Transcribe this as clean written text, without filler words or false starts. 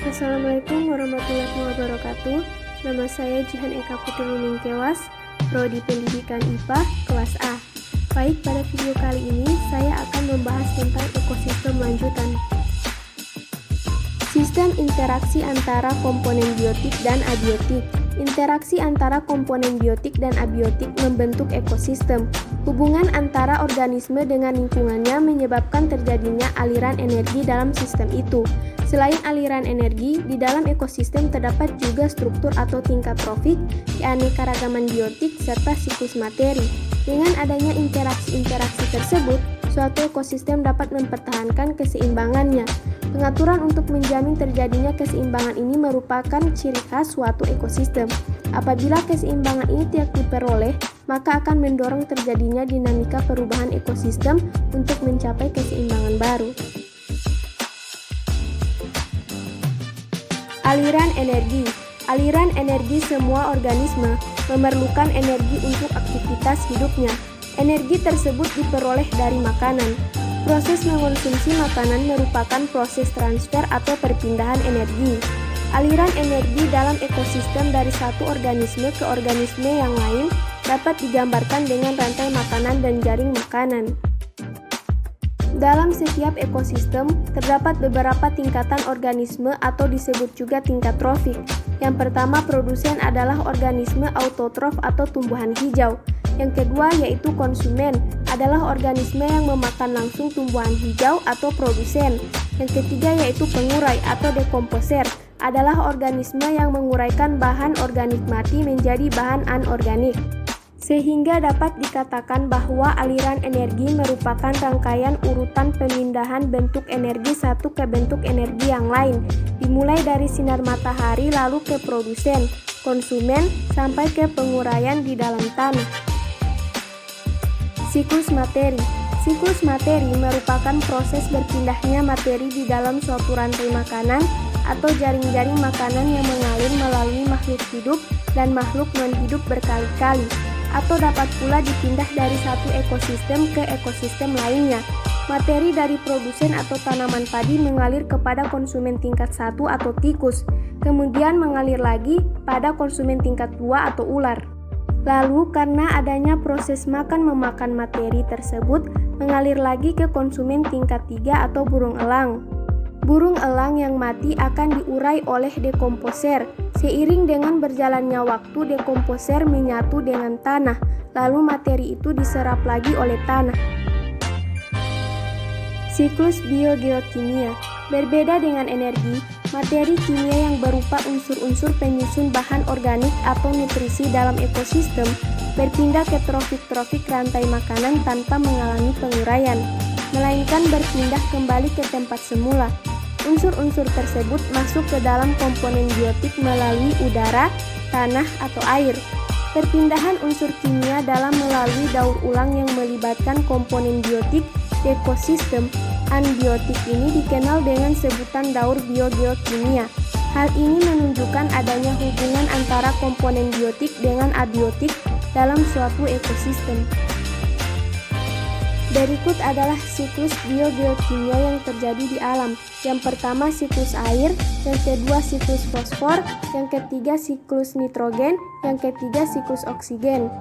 Assalamualaikum warahmatullahi wabarakatuh. Nama saya Jihan Eka Putri Lumingkewas, Prodi Pendidikan IPA, kelas A. Baik, pada video kali ini saya akan membahas tentang ekosistem lanjutan. Sistem interaksi antara komponen biotik dan abiotik. Interaksi antara komponen biotik dan abiotik membentuk ekosistem. Hubungan antara organisme dengan lingkungannya menyebabkan terjadinya aliran energi dalam sistem itu. Selain aliran energi, di dalam ekosistem terdapat juga struktur atau tingkat trofik, keanekaragaman biotik, serta siklus materi. Dengan adanya interaksi-interaksi tersebut, suatu ekosistem dapat mempertahankan keseimbangannya. Pengaturan untuk menjamin terjadinya keseimbangan ini merupakan ciri khas suatu ekosistem. Apabila keseimbangan ini tidak diperoleh, maka akan mendorong terjadinya dinamika perubahan ekosistem untuk mencapai keseimbangan baru. Aliran energi. Aliran energi semua organisme memerlukan energi untuk aktivitas hidupnya. Energi tersebut diperoleh dari makanan. Proses mengonsumsi makanan merupakan proses transfer atau perpindahan energi. Aliran energi dalam ekosistem dari satu organisme ke organisme yang lain dapat digambarkan dengan rantai makanan dan jaring makanan. Dalam setiap ekosistem, terdapat beberapa tingkatan organisme atau disebut juga tingkat trofik. Yang pertama, produsen adalah organisme autotrof atau tumbuhan hijau. Yang kedua, yaitu konsumen, adalah organisme yang memakan langsung tumbuhan hijau atau produsen. Yang ketiga, yaitu pengurai atau dekomposer, adalah organisme yang menguraikan bahan organik mati menjadi bahan anorganik. Sehingga dapat dikatakan bahwa aliran energi merupakan rangkaian urutan pemindahan bentuk energi satu ke bentuk energi yang lain, dimulai dari sinar matahari lalu ke produsen, konsumen, sampai ke penguraian di dalam tanah. Siklus materi. Siklus materi merupakan proses berpindahnya materi di dalam suatu rantai makanan atau jaring-jaring makanan yang mengalir melalui makhluk hidup dan makhluk non-hidup berkali-kali, atau dapat pula dipindah dari satu ekosistem ke ekosistem lainnya. Materi dari produsen atau tanaman padi mengalir kepada konsumen tingkat 1 atau tikus, kemudian mengalir lagi pada konsumen tingkat 2 atau ular. Lalu karena adanya proses makan-memakan materi tersebut, mengalir lagi ke konsumen tingkat 3 atau burung elang. Burung elang yang mati akan diurai oleh dekomposer. Seiring dengan berjalannya waktu, dekomposer menyatu dengan tanah, lalu materi itu diserap lagi oleh tanah. Siklus biogeokimia. Berbeda dengan energi, materi kimia yang berupa unsur-unsur penyusun bahan organik atau nutrisi dalam ekosistem berpindah ke trofik-trofik rantai makanan tanpa mengalami penguraian, melainkan berpindah kembali ke tempat semula. Unsur-unsur tersebut masuk ke dalam komponen biotik melalui udara, tanah, atau air. Perpindahan unsur kimia dalam melalui daur ulang yang melibatkan komponen biotik di ekosistem anbiotik ini dikenal dengan sebutan daur biogeokimia. Hal ini menunjukkan adanya hubungan antara komponen biotik dengan abiotik dalam suatu ekosistem. Berikut adalah siklus biogeokimia yang terjadi di alam. Yang pertama siklus air, yang kedua siklus fosfor, yang ketiga siklus nitrogen, yang ketiga siklus oksigen.